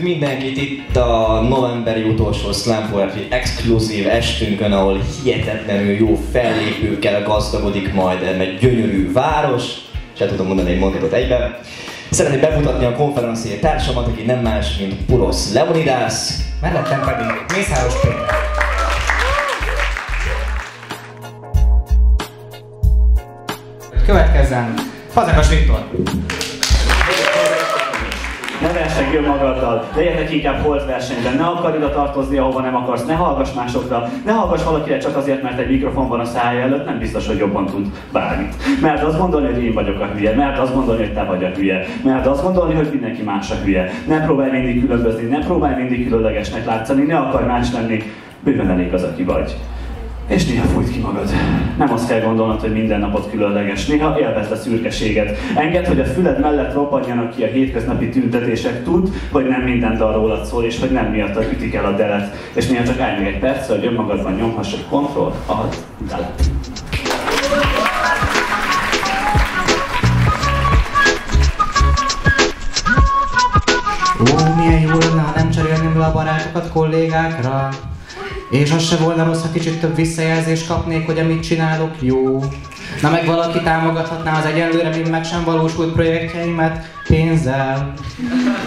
mindenkit itt a novemberi utolsó Slam Poetry exkluzív estünkön, ahol hihetetlenül jó fellépőkkel gazdagodik majd egy gyönyörű város. Se tudom mondani egy mondatot egyben. Szeretném bemutatni a konferencié társamat, aki nem más, mint Pulos Leonidas. Mellettem pedig Mészáros Péter. Következzen Fazekas Viktor. Ne versegj önmagaddal, legyetek inkább holt versenyben, ne akarj oda tartozni, ahova nem akarsz, ne hallgass másokra, ne hallgass valakire csak azért, mert egy mikrofon van a szája előtt, nem biztos, hogy jobban tud bármit. Mert azt gondolni, hogy én vagyok a hülye, mert azt gondolni, hogy te vagy a hülye, mert azt gondolni, hogy mindenki más a hülye. Ne próbálj mindig különbözni, ne próbálj mindig különlegesnek látszani, ne akarj más lenni, bőven elég az, aki vagy. És néha fújt ki magad. Nem azt kell gondolnod, hogy minden napot különleges. Néha élvezd a szürkeséget. Engedd, hogy a füled mellett robbanjanak ki a hétköznapi tüntetések. Tudd, hogy nem minden dal rólad szól, és hogy nem miattad ütik el a delet. És néha csak állj meg egy perc, hogy önmagadban nyomhass egy Ctrl, Alt, Delete. Ó, milyen jó lenne, ha nem cserélném le a barátokat kollégákra. És az se volna rossz, ha kicsit több visszajelzést kapnék, hogy amit csinálok jó. Na meg valaki támogathatná az egyenlőre még meg sem valósult projektjeimet pénzzel.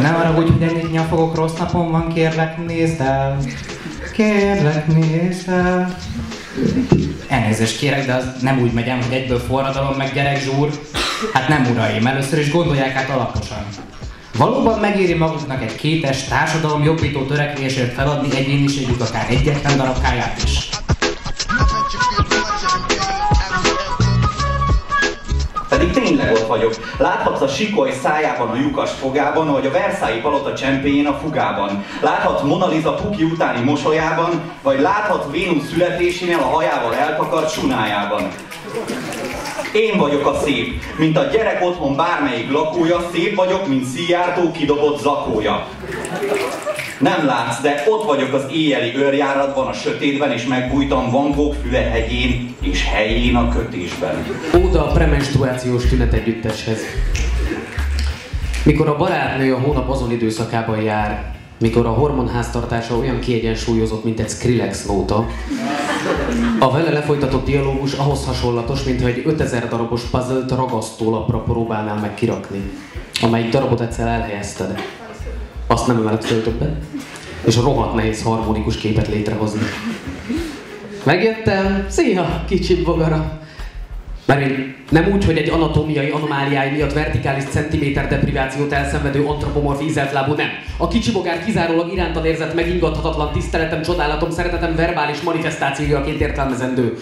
Ne haragudj, hogy ennyit nyafogok, rossz napom van, kérlek nézd el. Kérlek nézd el. Elnézést kérek, de az nem úgy megyem, hogy egyből forradalom meg gyerekzsúr. Hát nem uraim, először is gondolják át alaposan. Valóban megéri maguknak egy kétes társadalom jobbító törekvésért feladni egyéniségük akár egyetlen darabkáját is? Pedig tényleg ott vagyok. Láthatsz a sikoly szájában, a lyukas fogában, vagy a Versailles palota csempéjén a fugában. Láthatsz Mona Lisa Puki utáni mosolyában, vagy láthatsz Vénusz születésénél a hajával eltakart sunájában. Én vagyok a szép, mint a gyerek otthon bármelyik lakója, szép vagyok, mint Szijjártó kidobott zakója. Nem látsz, de ott vagyok az éjjeli őrjáratban, a sötétben, és megbújtam Van Gogh fülehegyén és helyén a kötésben. Óda a premenstruációs tünetegyütteshez. Mikor a barátnő a hónap azon időszakában jár, mikor a hormonháztartása olyan kiegyensúlyozott, mint egy Skrillex nóta, a vele lefolytatott dialógus ahhoz hasonlatos, mintha egy 5000 darabos puzzle-t ragasztólapra próbálnál meg kirakni, amelyik darabot egyszer elhelyezted. Azt nem emeled föl többet, és rohadt nehéz harmonikus képet létrehozni. Megjöttem, szia, kicsi bogara! Mert én nem úgy, hogy egy anatómiai anomáliái miatt vertikális centiméter deprivációt elszenvedő antropomorf ízeltlábú, nem. A kicsi bogár kizárólag irántal érzett megingathatatlan tiszteletem, csodálatom, szeretetem verbális manifestációjaként értelmezendő.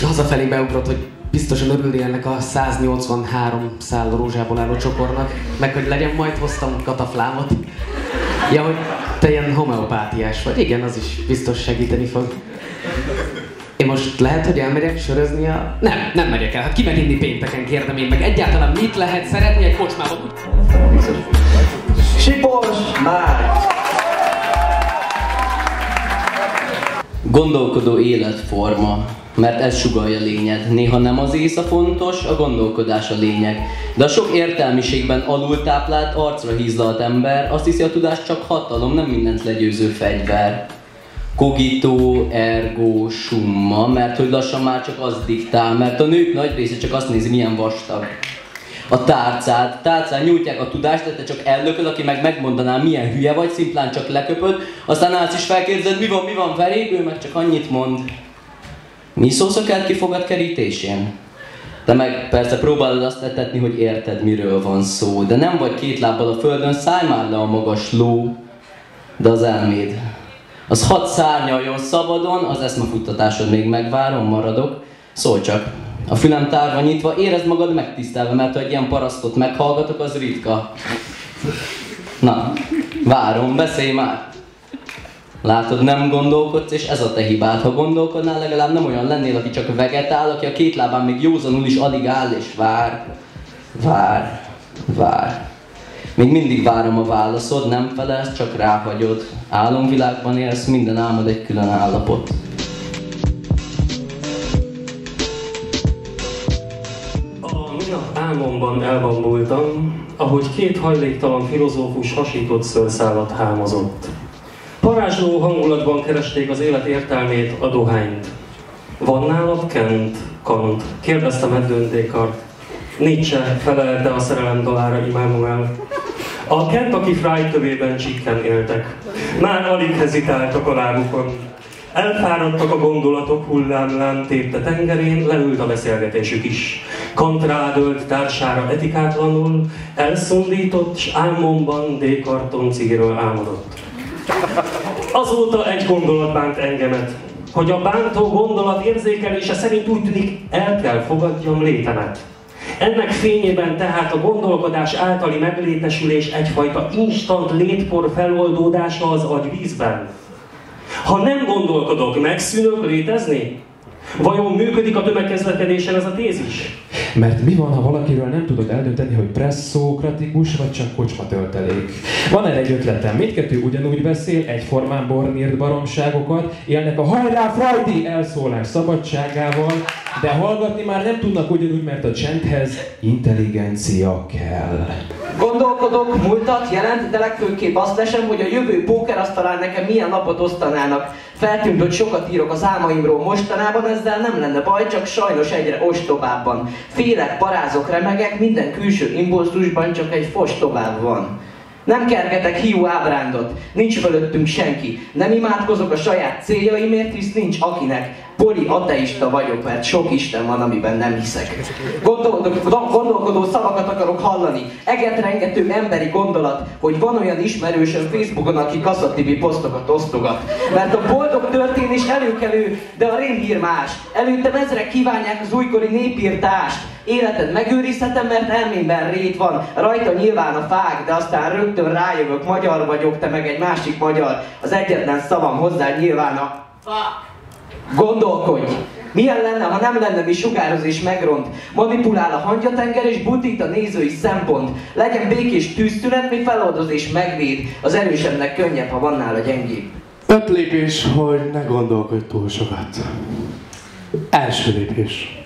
Hazafelé beugrott, hogy biztosan örülni ennek a 183 szál rózsából álló csokornak, meg hogy legyen, majd hoztam kataflámot. Ja, hogy te ilyen homeopátiás vagy. Igen, az is biztos segíteni fog. Én most lehet, hogy elmegyek sörözni a... Nem megyek el. Hát ki megy inni pénteken, kérdem én meg. Egyáltalán mit lehet szeretni egy kocsmában? Sipos! Már! Gondolkodó életforma, mert ez sugallja lényed. Néha nem az ész a fontos, a gondolkodás a lényeg. De a sok értelmiségben alultáplált, arcra hízlalt ember azt hiszi, a tudás csak hatalom, nem mindent legyőző fegyver. Cogito, ergo, summa, mert hogy lassan már csak az diktál, mert a nők nagy része csak azt nézi, milyen vastag. A tárcán nyújtják a tudást, de te csak ellököd, aki meg megmondaná, milyen hülye vagy, szimplán csak leköpöd, aztán állsz is felkérdezed, mi van veréb, ő meg csak annyit mond. Mi szószakát kifogad kerítésén? De meg persze próbálod azt etetni, hogy érted, miről van szó, de nem vagy két lábbal a földön, szállj már le a magas ló, de az elméd. Az hadd szárnyaljon szabadon, az eszmefuttatásod még megvárom, maradok. Szólj csak, a fülem tárva nyitva, érezd magad megtisztelve, mert ha egy ilyen parasztot meghallgatok, az ritka. Na, várom, beszélj már! Látod, nem gondolkodsz, és ez a te hibád. Ha gondolkodnál, legalább nem olyan lennél, aki csak vegetál, aki a két lábán még józanul is alig áll, és vár. Még mindig várom a válaszod, nem felelsz, csak ráhagyod. Álomvilágban élsz, minden álmod egy külön állapot. álmomban elbambultam, ahogy két hajléktalan filozófus hasított szőrszálat hámozott. Parázsló hangulatban keresték az élet értelmét, a dohányt. Van nálad Kant? Kérdezte Meddőn Descartes. Nietzsche, felelte a szerelem dalára Immanuel. A Kentucky Fried tövében csíkken éltek. Már alig hezitáltak a lábukon. Elfáradtak a gondolatok hullámlám tépte tengerén, leült a beszélgetésük is. Kant rádölt társára etikátlanul, elszundított, s álmomban Descartes cigiről álmodott. Azóta egy gondolat bánt engemet, hogy a bántó gondolat érzékelése szerint úgy tűnik, el kell fogadjam létemet. Ennek fényében tehát a gondolkodás általi meglétesülés egyfajta instant létpor feloldódása az agyvízben. Ha nem gondolkodok, megszűnök létezni? Vajon működik a tömegközlekedésen ez a tézis? Mert mi van, ha valakiről nem tudod eldönteni, hogy presszokratikus vagy csak kocsma töltelék? Van erre egy ötletem, mindkettő ugyanúgy beszél, egyformán bornírt baromságokat, élnek a hajrá Freudi elszólás szabadságával, de hallgatni már nem tudnak ugyanúgy, mert a csendhez intelligencia kell. Gondolkodok, múltat, jelent, de legfőképp azt lesem, hogy a jövő pókerasztalán nekem milyen napot osztanának. Feltűnt, hogy sokat írok az álmaimról mostanában, ezzel nem lenne baj, csak sajnos egyre ostobábban. Félek, parázok, remegek, minden külső impulzusban csak egy fos tovább van. Nem kergetek hiú ábrándot, nincs fölöttünk senki. Nem imádkozok a saját céljaimért, hisz nincs akinek. Poliateista vagyok, mert sok Isten van, amiben nem hiszek. Gondolkodó szavakat akarok hallani. Egetrengető emberi gondolat, hogy van olyan ismerősöm Facebookon, aki kaszatibi posztokat osztogat. Mert a boldog történés előkelő, de a rémhír más. Előttem ezrek kívánják az újkori népírtást. Életed megőrizhetem, mert elmémben rét van, rajta nyilván a fák, de aztán rögtön rájövök, magyar vagyok, te meg egy másik magyar. Az egyetlen szavam hozzá nyilván a fák. Gondolkodj! Milyen lenne, ha nem lenne, mi sugároz és megront? Manipulál a hangyatenger és butít a nézői szempont. Legyen békés tűztünet, mi feloldoz és megvéd. Az erősebbnek könnyebb, ha van nála gyengébb. 5 lépés, hogy ne gondolkodj túl sokat. Első lépés.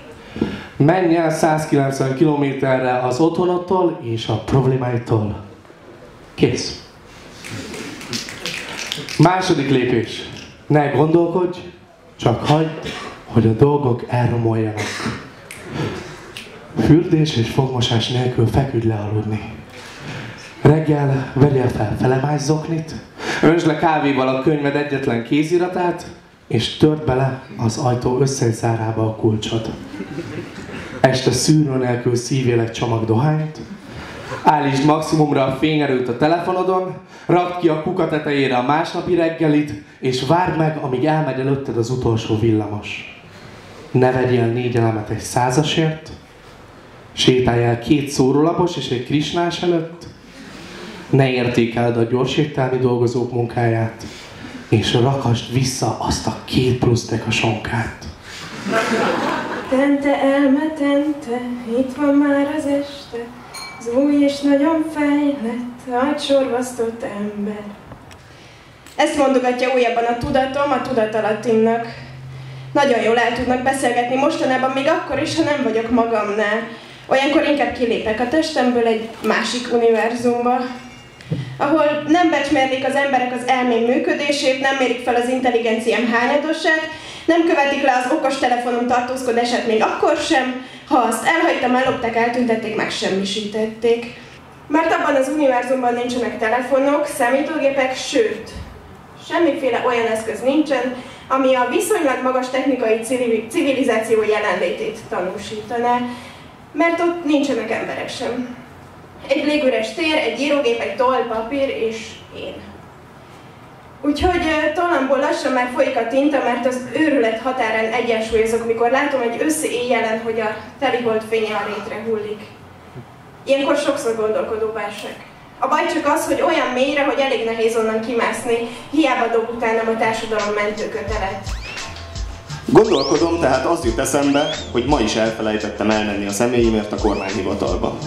Menj el 190 km-re az otthonodtól és a problémáitól. Kész. Második lépés. Ne gondolkodj, csak hagyd, hogy a dolgok elromoljanak. Fürdés és fogmosás nélkül feküdj le aludni. Reggel vegyél fel felemás zoknit, öntsd le kávéval a könyved egyetlen kéziratát, és tört bele az ajtó összezárába a kulcsod. Este szűrő nélkül szívjél egy csomag dohányt, állítsd maximumra a fényerőt a telefonodon, rakd ki a kuka tetejére a másnapi reggelit, és várd meg, amíg elmegy előtted az utolsó villamos. Ne vegyél 4 elemet egy 100-asért, sétálj el 2 szórólapos és egy krisnás előtt, ne értékeld a gyorséttelmi dolgozók munkáját, és rakasd vissza azt a 2 plusz deka sonkát. Tente elme, tente, itt van már az este, az új és nagyon fejlett, agysorvasztott ember. Ezt mondogatja újabban a tudatom a tudatalattimnak. Nagyon jól el tudnak beszélgetni mostanában, még akkor is, ha nem vagyok magamnál. Olyankor inkább kilépek a testemből egy másik univerzumba, ahol nem becsmérlik az emberek az elmém működését, nem mérik fel az intelligenciám hányadosát, nem követik le az okostelefonom tartózkodását még akkor sem, ha azt elhagytam, ellopták, eltüntették, megsemmisítették. Mert abban az univerzumban nincsenek telefonok, számítógépek, sőt, semmiféle olyan eszköz nincsen, ami a viszonylag magas technikai civilizáció jelenlétét tanúsítaná, mert ott nincsenek emberek sem. Egy légüres tér, egy írógép, egy toll, papír és én. Úgyhogy tollamból lassan már folyik a tinta, mert az őrület határán egyensúlyozok, mikor látom egy őszi éjjelen, hogy a telihold fénye a rétre hullik. Ilyenkor sokszor gondolkodóbbá esek. A baj csak az, hogy olyan mélyre, hogy elég nehéz onnan kimászni, hiába dob utánam a társadalom mentőkötelet. Gondolkodom, tehát az jut eszembe, hogy ma is elfelejtettem elmenni a személyimért a kormányhivatalba.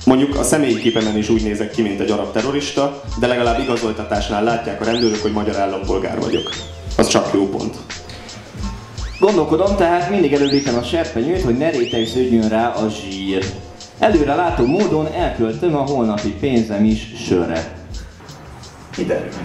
Mondjuk a személyi képemen is úgy nézek ki, mint egy arab terrorista, de legalább igazoltatásnál látják a rendőrök, hogy magyar állampolgár vagyok. Az csak jó pont. Gondolkodom, tehát mindig elővétem a serpenyőt, hogy ne rétegződjön rá a zsír. Előre látó módon elköltöm a holnapi pénzem is sörre. Kiderült,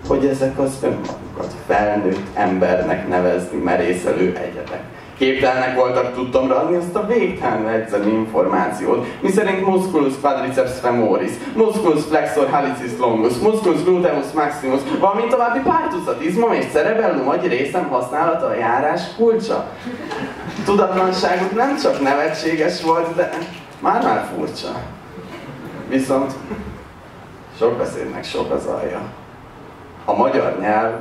hogy ezek az önmagukat felnőtt embernek nevezni merészelő egyedek. Képtelenek voltak tudtomra adni azt a végtelenül egyszerű információt, miszerint musculus quadriceps femoris, musculus flexor hallucis longus, musculus gluteus maximus, valamint további pár tucat izmom és cerebellum agy részem használata a járás kulcsa. Tudatlanságuk nem csak nevetséges volt, de már furcsa. Viszont sok beszédnek sok az alja. A magyar nyelv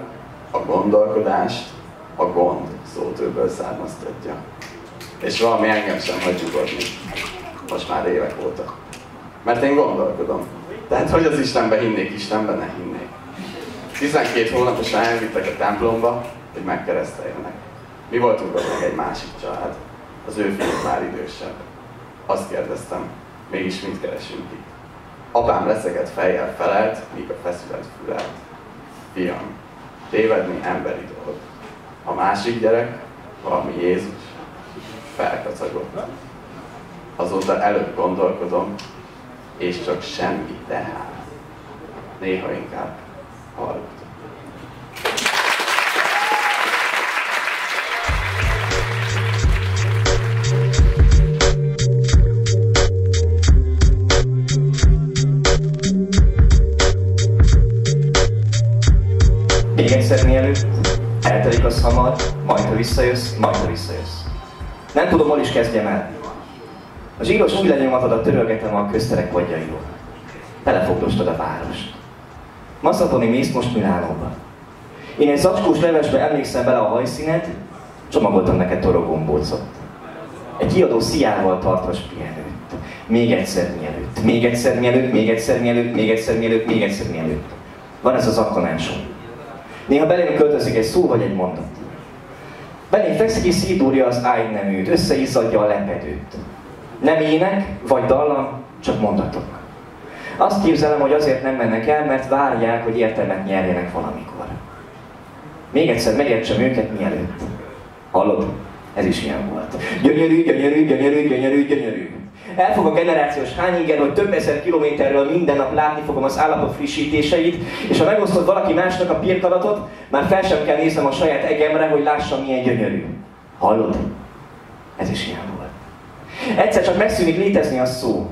a gondolkodást a gond szótőből származtatja. És valami engem sem hagy nyugodni. Most már évek óta. Mert én gondolkodom. Tehát hogy az Istenbe hinnék, Istenbe ne hinnék. 12 hónaposan elvittek a templomba, hogy megkereszteljenek. Mi voltunk ott meg egy másik család. Az ő fiúk már idősebb. Azt kérdeztem, mégis mit keresünk itt? Apám leszegett fejjel felelt, míg a feszület fülelt. Fiam, tévedni emberi dolog. A másik gyerek, valami Jézus, felkacagott. Azóta előbb gondolkodom, és csak semmi tehát. Néha inkább hallgatom. Még egyszer mielőtt, eltelik az hamar, majd ha visszajössz, Nem tudom, hol is kezdjem el. A zsíros új lenyomatodat törölgetem a közterek podjairól. Belefogdostad a várost. Masszatoni mész most Milánóba. Én egy zacskós levesbe emlékszem bele a hajszínet, csomagoltam neked torogombócot. Egy kiadó sziával tartva pihenőt. Még egyszer mielőtt, még egyszer mielőtt, még egyszer mielőtt, még egyszer mielőtt, még egyszer mielőtt. Van ez az akkanásom. Néha belém költözik egy szó vagy egy mondat. Belém fekszik és szétúrja az ágyneműt, összeizzadja a lepedőt. Nem ének, vagy dallam, csak mondatok. Azt képzelem, hogy azért nem mennek el, mert várják, hogy értelmet nyerjenek valamikor. Még egyszer megértsem őket mielőtt. Hallod? Ez is ilyen volt. Gyönyörű, gyönyörű, gyönyörű, gyönyörű, gyönyörű. Elfog a generációs hányinger, hogy több ezer kilométerről minden nap látni fogom az állapot frissítéseit, és ha megosztod valaki másnak a pirkadatot, már fel sem kell néznem a saját egemre, hogy lássam, milyen gyönyörű. Hallod? Ez is ilyen volt. Egyszer csak megszűnik létezni a szó.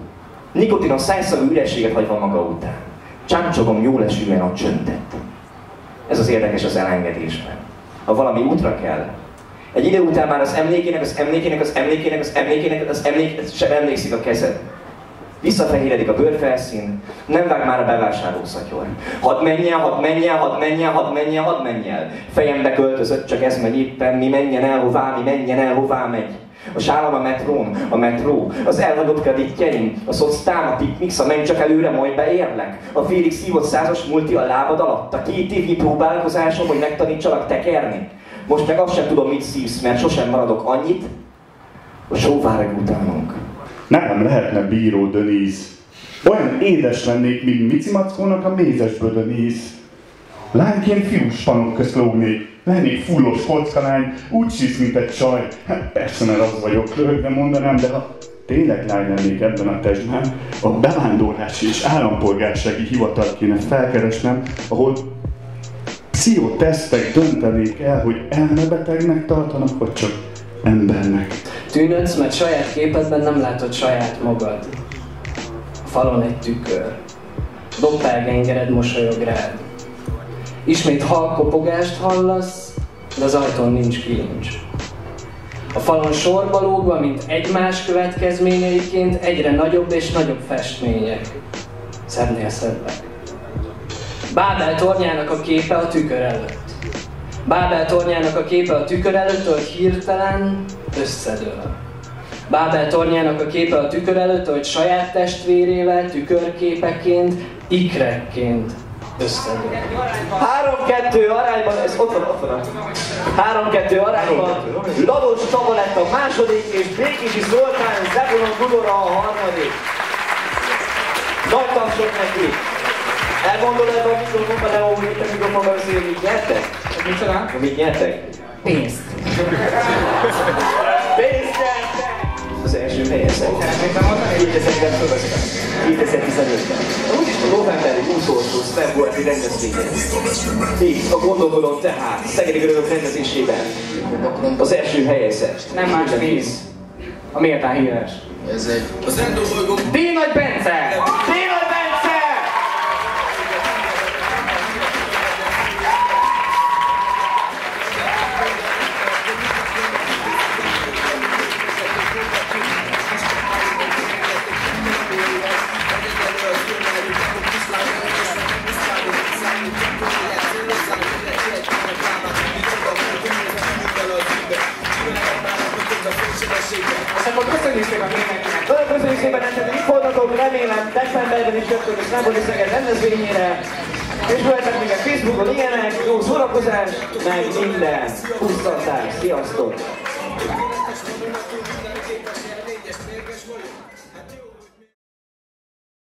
Nikotinos szájszagú ürességet hagyva maga után. Csámcsogom jól esően a csöndet. Ez az érdekes az elengedésben. Ha valami útra kell, egy idő után már az emlékének sem emlékszik a kezed. Visszafehéredik a bőrfelszín, nem vág már a bevásárlószatyor. Hadd menjen, hadd menjen, hadd menjen, hadd menjen, hadd menjen. Fejembe költözött, csak ez megy éppen, mi menjen el, hová, mi menjen el, hová megy. A sálam a metrón, a metró, az elhagyott kreditjeim, a szoctám, a pikmix, a menj csak előre, majd beérlek. A félig szívott százas multi a lábad alatt, a 2 évnyi próbálkozásom, hogy megtanítsalak tekerni. Most meg azt sem tudom, mit szívsz, mert sosem maradok annyit, hogy sóváreg utánunk. Nem lehetne bíró Denise. Olyan édes lennék, mint Mici Mackónak a mézesből Denise. Lányként fiús panok közt lógnék, lennék fullos kockalány, úgy sísz, mint egy csaj. Hát persze, mert az vagyok, röhögve mondanám, de ha tényleg lány lennék ebben a testben, a bevándorlási és állampolgársági hivatalt kéne felkeresnem, ahol pszichotesztek döntenék el, hogy elmebetegnek tartanak, vagy csak embernek. Tűnődsz, mert saját képedben nem látod saját magad. A falon egy tükör. Doppelgengered mosolyog rád. Ismét halkopogást hallasz, de az ajtón nincs kilincs. A falon sorba lógva, mint egymás következményeiként egyre nagyobb és nagyobb festmények. Szebbnél szebbek. Bábel tornyának a képe a tükör előtt. Bábel tornyának a képe a tükör előtt, hogy hirtelen összedől. Bábel tornyának a képe a tükör előtt, hogy saját testvérével tükörképeként, ikrekként összedől. 3-2 arányban, ez ott van. 3-2 arányban Lados Csaba lett a második, és Békési Zoltán Zeponon Dudora a harmadik. Nagy tapsok neki! Elgondolod ebben a mikrofonban, de ahogy itt a mikrofonban beszél, mit nyertek? Mit csinál? Mit nyertek? Pénzt. Pénzt nyertek! az első helyezett. 2000-ben fölveztem. 2015-ben. Úgyis a novemberi utolsó Slamworthy rendezvényen. Itt a gondolkodom tehát Szegedi Görögök rendezésében. Az első helyezett. Nem más víz. A méltán híres. Ez egy... D-Nagy Bence! D-Nagy Bence! Akkor köszönjük szépen mindenkinek! Nagyon köszönjük szépen nektek, itt voltatok, remélem decemberben is jöttök a Slamworthy Szeged rendezvényére. És jöhetek még a Facebookon ilyenek, jó szórakozás, meg minden pusztantás. Sziasztok!